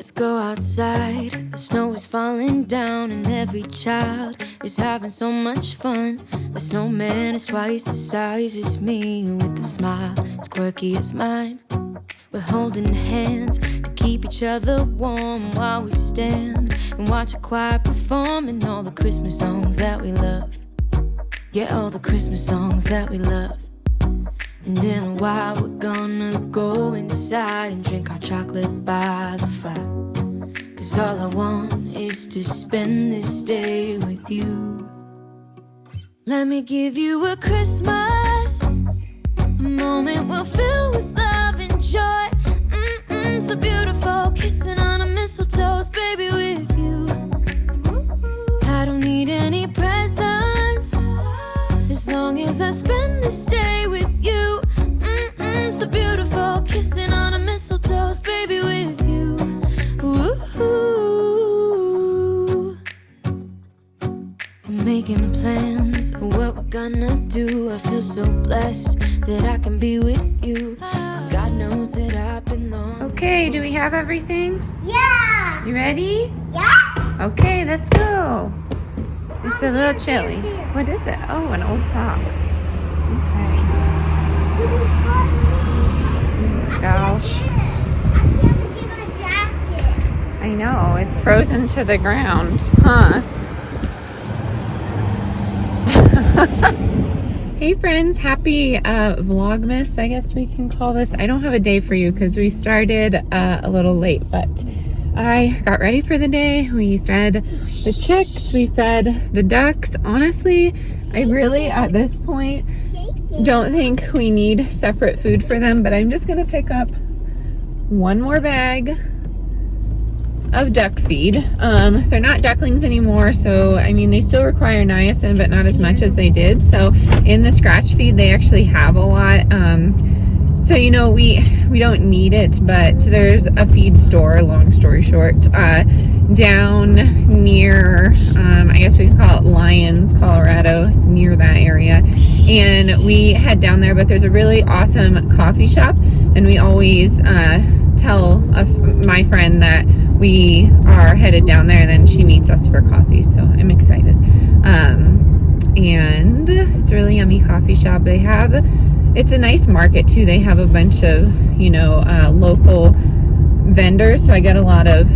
Let's go outside. The snow is falling down and every child is having so much fun. The snowman is twice the size as me, with a smile as quirky as mine. We're holding hands to keep each other warm while we stand and watch a choir performing all the Christmas songs that we love. Yeah, all the Christmas songs that we love. And in a while we're gonna go inside and drink our chocolate by the fire. 'Cause all I want is to spend this day with you. Let me give you a Christmas, a moment we'll fill with love and joy. So beautiful, kissing on a mistletoe, baby, with you. I don't need any presents, as long as I spend this day with you. So beautiful, kissing on a mistletoe, baby, with you. Ooh. I'm making plans of what we're gonna do. I feel so blessed that I can be with you, 'cause God knows that I belong. Okay, do we have everything? Yeah! You ready? Yeah! Okay, let's go. It's a little chilly. What is it? Oh, an old sock. Okay. Gosh. I know, it's frozen to the ground, huh? Hey friends, happy Vlogmas, I guess we can call this. I don't have a day for you because we started a little late, but I got ready for the day. We fed the chicks, we fed the ducks. Honestly, I really, at this point, don't think we need separate food for them, but I'm just gonna pick up one more bag of duck feed. They're not ducklings anymore, so I mean they still require niacin, but not as much as they did. So in the scratch feed they actually have a lot. So you know, we don't need it, but there's a feed store, long story short, down near, I guess we can call it Lyons, Colorado. It's near that area. And we head down there, but there's a really awesome coffee shop, and we always tell my friend that we are headed down there, and then she meets us for coffee, so I'm excited. And it's a really yummy coffee shop. It's a nice market too. They have a bunch of, you know, local vendors, so I get a lot of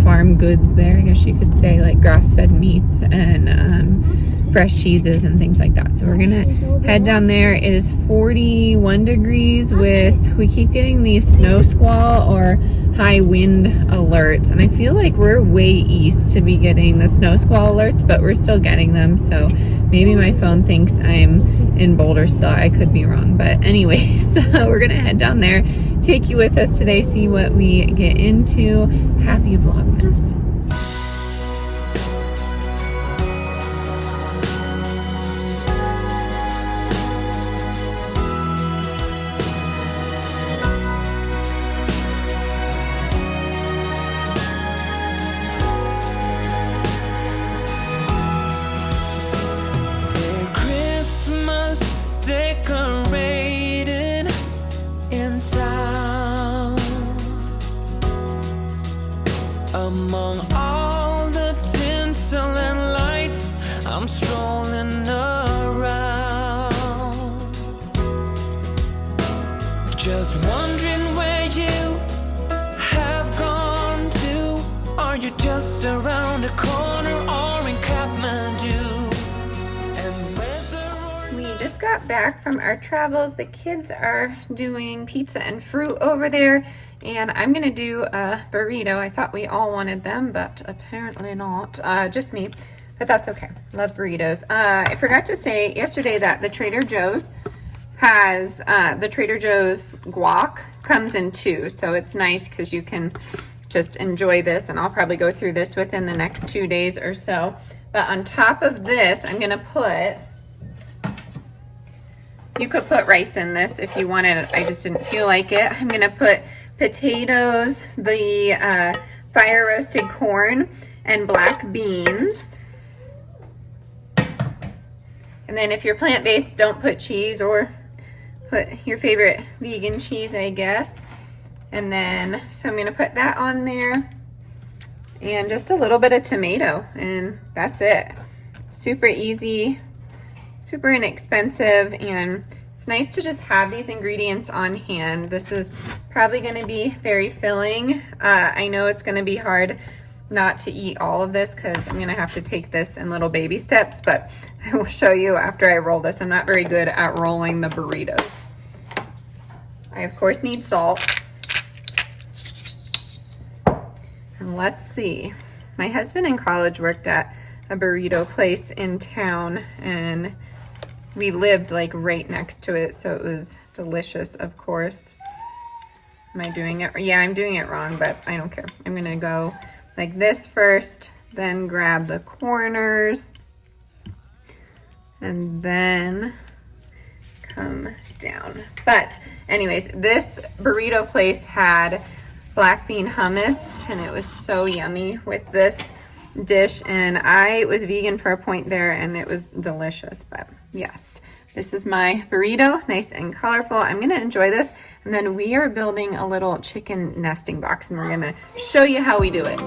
farm goods there, I guess you could say, like grass-fed meats and fresh cheeses and things like that. So we're gonna head down there. It is 41 degrees we keep getting these snow squall or high wind alerts, and I feel like we're way east to be getting the snow squall alerts, but we're still getting them. So maybe my phone thinks I'm in Boulder still. I could be wrong, but anyways, we're gonna head down there, take you with us today, see what we get into. Happy Vlogmas. Decorated in town, among all the tinsel and lights, I'm strolling around, just wondering where you have gone to. Are you just around the corner or in Kathmandu? Just got back from our travels. The kids are doing pizza and fruit over there, and I'm gonna do a burrito. I thought we all wanted them, but apparently not. Just me, but that's okay. Love burritos. I forgot to say yesterday that the Trader Joe's has the Trader Joe's guac comes in 2, so it's nice because you can just enjoy this, and I'll probably go through this within the next 2 days or so. But on top of this, I'm gonna put, you could put rice in this if you wanted. I just didn't feel like it. I'm gonna put potatoes, the fire roasted corn, and black beans. And then if you're plant-based, don't put cheese, or put your favorite vegan cheese, I guess. And then, so I'm gonna put that on there and just a little bit of tomato, and that's it. Super easy, super inexpensive, and it's nice to just have these ingredients on hand. This is probably gonna be very filling. I know it's gonna be hard not to eat all of this because I'm gonna have to take this in little baby steps, but I will show you after I roll this. I'm not very good at rolling the burritos. I of course need salt. And let's see. My husband in college worked at a burrito place in town, and we lived like right next to it, so it was delicious, of course. Am I doing it? Yeah, I'm doing it wrong, but I don't care. I'm gonna go like this first, then grab the corners, and then come down. But anyways, this burrito place had black bean hummus, and it was so yummy with this dish, and I was vegan for a point there, and it was delicious. But yes, this is my burrito, nice and colorful. I'm gonna enjoy this, and then we are building a little chicken nesting box, and we're gonna show you how we do it.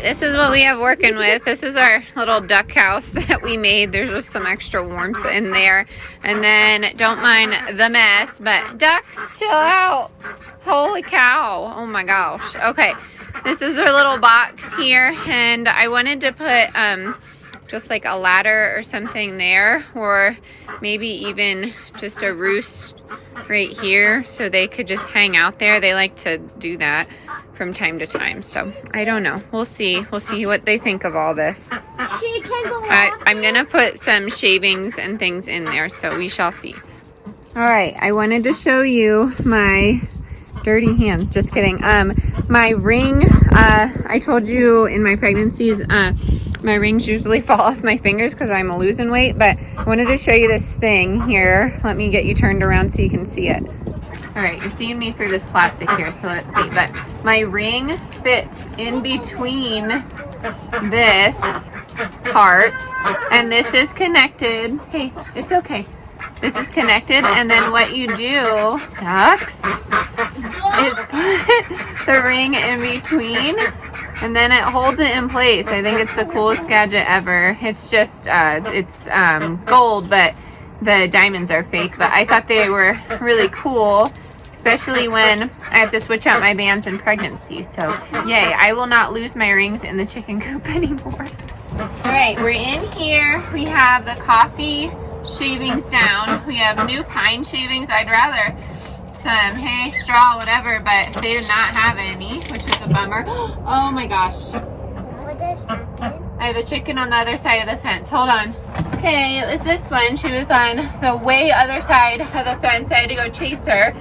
This is what we have working with. This is our little duck house that we made. There's just some extra warmth in there. And then, don't mind the mess, but ducks, chill out. Holy cow. Oh my gosh. Okay, this is our little box here, and I wanted to put just like a ladder or something there, or maybe even just a roost right here so they could just hang out there. They like to do that from time to time, so I don't know. We'll see what they think of all this. I'm gonna put some shavings and things in there, so we shall see. All right, I wanted to show you my dirty hands. Just kidding. My ring, I told you in my pregnancies, my rings usually fall off my fingers because I'm losing weight, but I wanted to show you this thing here. Let me get you turned around so you can see it. All right, you're seeing me through this plastic here, so let's see. But my ring fits in between this part, and this is connected. Hey, it's okay. This is connected, and then what you do, ducks, is put the ring in between, and then it holds it in place. I think it's the coolest gadget ever. It's just, it's gold, but the diamonds are fake. But I thought they were really cool, especially when I have to switch out my bands in pregnancy. So, yay, I will not lose my rings in the chicken coop anymore. All right, we're in here. We have the coffee shavings down. We have new pine shavings. I'd rather some hay, straw, whatever, but they did not have any, which was a bummer. Oh my gosh. What does happen? I have a chicken on the other side of the fence. Hold on. Okay, it was this one. She was on the way other side of the fence. I had to go chase her.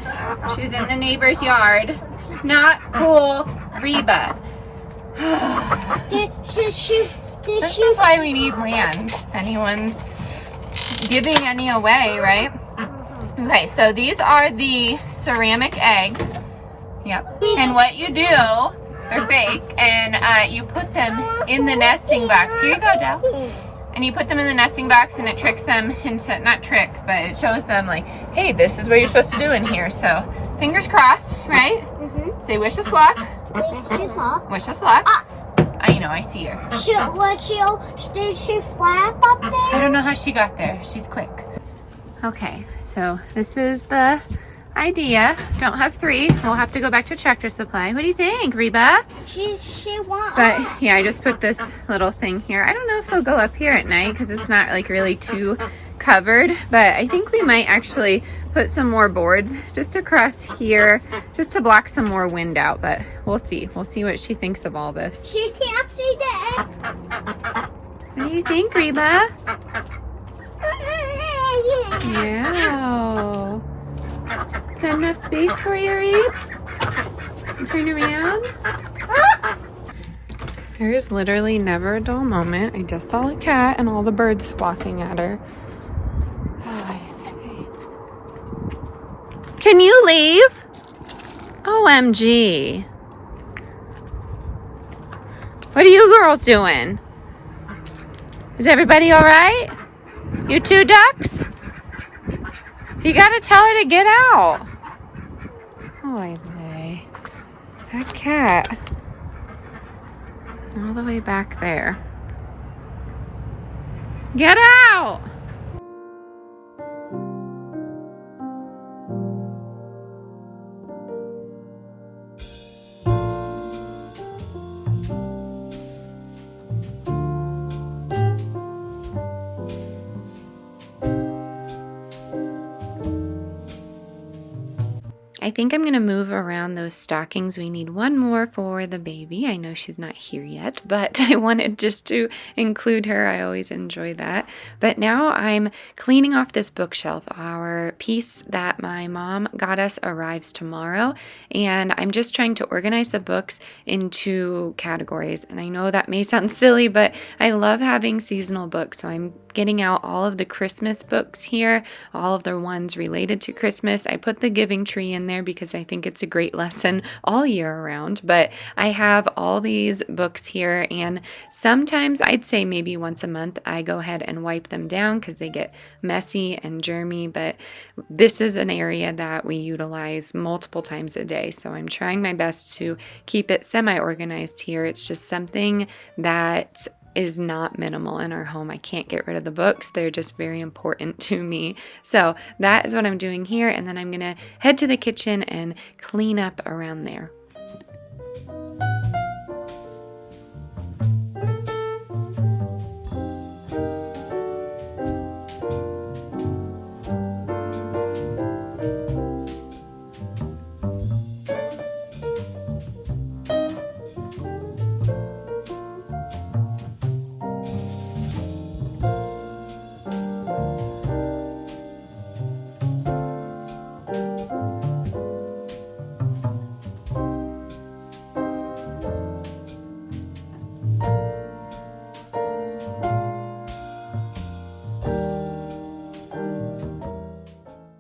She was in the neighbor's yard. Not cool, Reba. This is why we need land. If anyone's giving any away, right? Okay, so these are the ceramic eggs. Yep. And what you do, they're fake, and you put them in the nesting box. Here you go, Dell. And you put them in the nesting box, and it tricks them into, not tricks, but it shows them like, hey, this is what you're supposed to do in here. So fingers crossed, right? Mm-hmm. Say wish us luck. Wish us luck. I know, I see her. Did she flap up there? I don't know how she got there. She's quick. Okay, so this is the idea. Don't have 3. We'll have to go back to Tractor Supply. What do you think, Reba? She wants. But yeah, I just put this little thing here. I don't know if they'll go up here at night because it's not like really too covered, but I think we might actually put some more boards just across here just to block some more wind out, but we'll see. We'll see what she thinks of all this. She can't see the egg. What do you think, Reba? Yeah. Is that enough space for you, Reed? Turn around. There is literally never a dull moment. I just saw a cat and all the birds walking at her. Can you leave? OMG. What are you girls doing? Is everybody all right? You 2 ducks? You gotta tell her to get out. Oh, that cat. All the way back there. Get out! I think I'm going to move around those stockings. We need one more for the baby. I know she's not here yet, but I wanted just to include her. I always enjoy that. But now I'm cleaning off this bookshelf. Our piece that my mom got us arrives tomorrow, and I'm just trying to organize the books into categories. And I know that may sound silly, but I love having seasonal books, so I'm getting out all of the Christmas books here, all of the ones related to Christmas. I put the Giving Tree in there because I think it's a great lesson all year around, but I have all these books here, and sometimes I'd say maybe once a month I go ahead and wipe them down because they get messy and germy, but this is an area that we utilize multiple times a day, so I'm trying my best to keep it semi-organized here. It's just something that is not minimal in our home. I can't get rid of the books. They're just very important to me. So that is what I'm doing here. And then I'm going to head to the kitchen and clean up around there.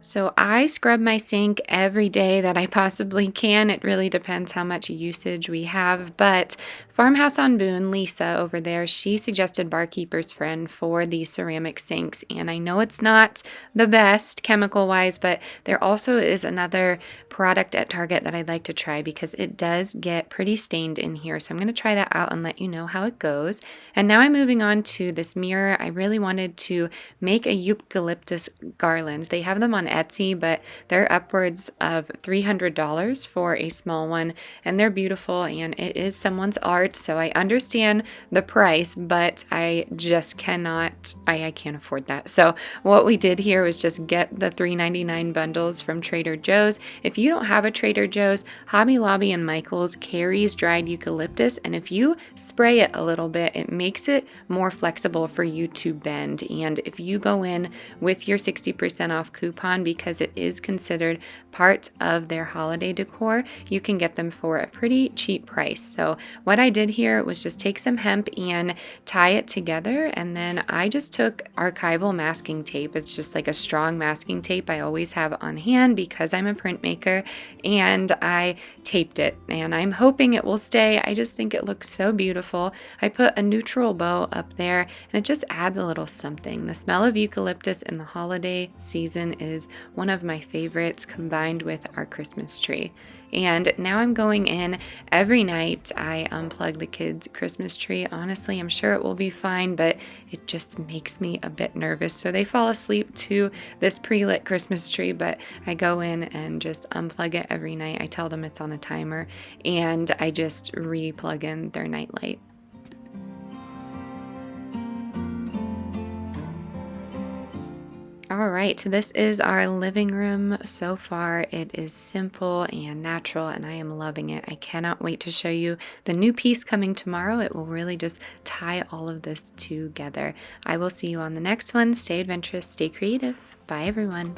So I scrub my sink every day that I possibly can. It really depends how much usage we have, but Farmhouse on Boone, Lisa over there, she suggested Barkeeper's Friend for these ceramic sinks, and I know it's not the best chemical-wise, but there also is another product at Target that I'd like to try because it does get pretty stained in here, so I'm going to try that out and let you know how it goes. And now I'm moving on to this mirror. I really wanted to make a Eucalyptus Garland. They have them on Etsy, but they're upwards of $300 for a small one, and they're beautiful, and it is someone's art, so I understand the price, but I just cannot, I can't afford that. So what we did here was just get the $3.99 bundles from Trader Joe's. If you don't have a Trader Joe's, Hobby Lobby and Michael's carries dried eucalyptus, and if you spray it a little bit, it makes it more flexible for you to bend. And if you go in with your 60% off coupon, because it is considered part of their holiday decor, you can get them for a pretty cheap price. So what I did here was just take some hemp and tie it together, and then I just took archival masking tape. It's just like a strong masking tape I always have on hand because I'm a printmaker, and I taped it, and I'm hoping it will stay. I just think it looks so beautiful. I put a neutral bow up there, and it just adds a little something. The smell of eucalyptus in the holiday season is one of my favorites, combined with our Christmas tree. And now I'm going in every night. I unplug the kids' Christmas tree. Honestly, I'm sure it will be fine, but it just makes me a bit nervous. So they fall asleep to this pre-lit Christmas tree, but I go in and just unplug it every night. I tell them it's on a timer, and I just re-plug in their nightlight. All right, this is our living room so far. It is simple and natural, and I am loving it. I cannot wait to show you the new piece coming tomorrow. It will really just tie all of this together. I will see you on the next one. Stay adventurous, stay creative. Bye, everyone.